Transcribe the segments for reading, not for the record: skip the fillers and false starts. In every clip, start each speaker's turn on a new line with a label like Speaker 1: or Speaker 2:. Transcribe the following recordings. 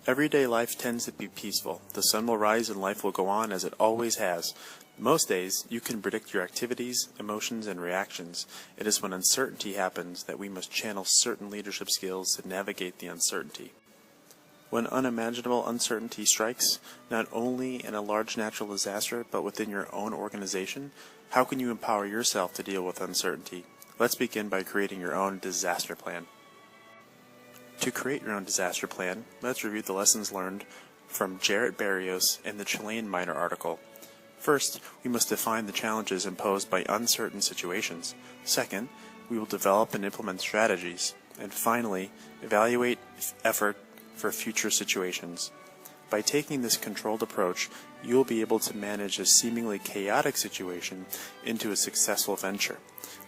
Speaker 1: Everyday life tends to be peaceful. The sun will rise and life will go on as it always has. Most days, you can predict your activities, emotions, and reactions. It is when uncertainty happens that we must channel certain leadership skills to navigate the uncertainty. When unimaginable uncertainty strikes, not only in a large natural disaster, but within your own organization, how can you empower yourself to deal with uncertainty? Let's begin by creating your own disaster plan. To create your own disaster plan, let's review the lessons learned from Jarrett Barrios in the Chilean minor article. First, we must define the challenges imposed by uncertain situations. Second, we will develop and implement strategies. And finally, evaluate effort for future situations. By taking this controlled approach, you will be able to manage a seemingly chaotic situation into a successful venture.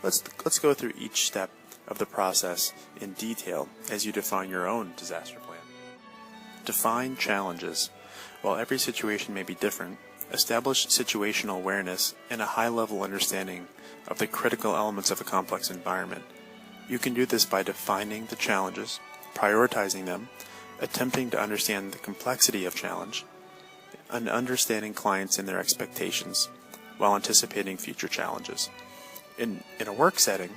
Speaker 1: Let's go through each step of the process in detail as you define your own disaster plan. Define challenges. While every situation may be different, establish situational awareness and a high-level understanding of the critical elements of a complex environment. You can do this by defining the challenges, prioritizing them, attempting to understand the complexity of challenge, and understanding clients and their expectations while anticipating future challenges. In a work setting,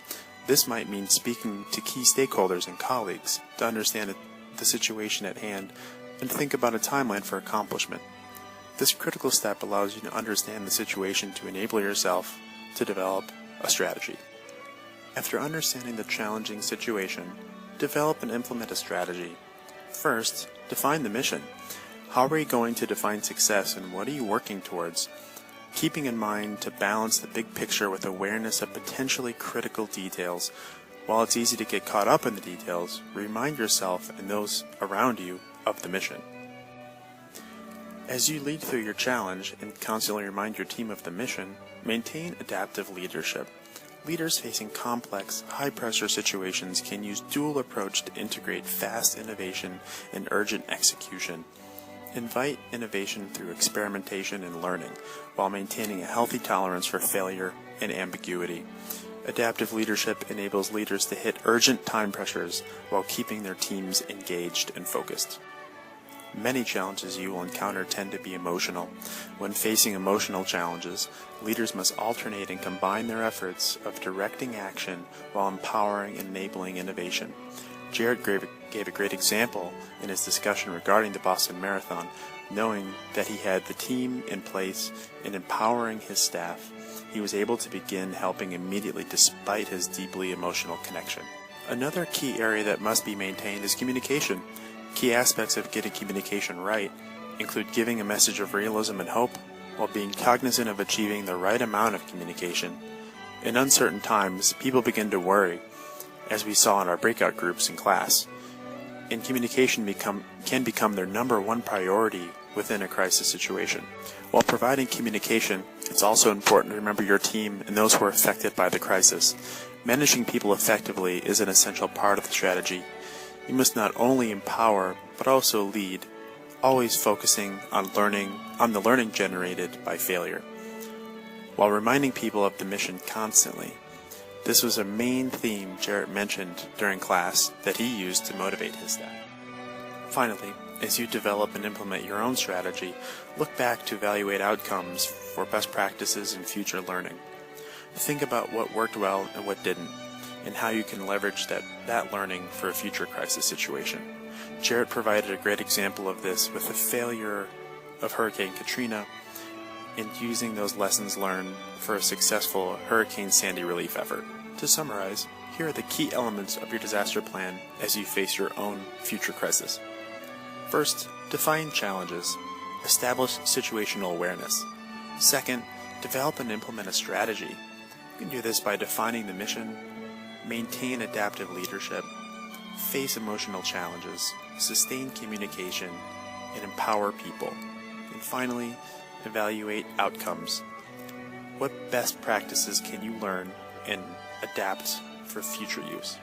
Speaker 1: this might mean speaking to key stakeholders and colleagues to understand the situation at hand and think about a timeline for accomplishment. This critical step allows you to understand the situation to enable yourself to develop a strategy. After understanding the challenging situation, develop and implement a strategy. First, define the mission. How are you going to define success and what are you working towards? Keeping in mind to balance the big picture with awareness of potentially critical details. While it's easy to get caught up in the details, remind yourself and those around you of the mission. As you lead through your challenge and constantly remind your team of the mission, maintain adaptive leadership. Leaders facing complex, high-pressure situations can use dual approach to integrate fast innovation and urgent execution. Invite innovation through experimentation and learning, while maintaining a healthy tolerance for failure and ambiguity. Adaptive leadership enables leaders to hit urgent time pressures while keeping their teams engaged and focused. Many challenges you will encounter tend to be emotional. When facing emotional challenges, leaders must alternate and combine their efforts of directing action while empowering and enabling innovation. Jarrett gave a great example in his discussion regarding the Boston Marathon, knowing that he had the team in place and empowering his staff. He was able to begin helping immediately despite his deeply emotional connection. Another key area that must be maintained is communication. Key aspects of getting communication right include giving a message of realism and hope while being cognizant of achieving the right amount of communication. In uncertain times, people begin to worry, as we saw in our breakout groups in class, and communication can become their number one priority within a crisis situation. While providing communication, it's also important to remember your team and those who are affected by the crisis. Managing people effectively is an essential part of the strategy. You must not only empower, but also lead, always focusing on the learning generated by failure, while reminding people of the mission constantly. This was a main theme Jarrett mentioned during class that he used to motivate his staff. Finally, as you develop and implement your own strategy, look back to evaluate outcomes for best practices and future learning. Think about what worked well and what didn't, and how you can leverage that learning for a future crisis situation. Jarrett provided a great example of this with the failure of Hurricane Katrina and using those lessons learned for a successful Hurricane Sandy relief effort. To summarize, here are the key elements of your disaster plan as you face your own future crisis. First, define challenges. Establish situational awareness. Second, develop and implement a strategy. You can do this by defining the mission, maintain adaptive leadership, face emotional challenges, sustain communication, and empower people. And finally, evaluate outcomes. What best practices can you learn and adapt for future use?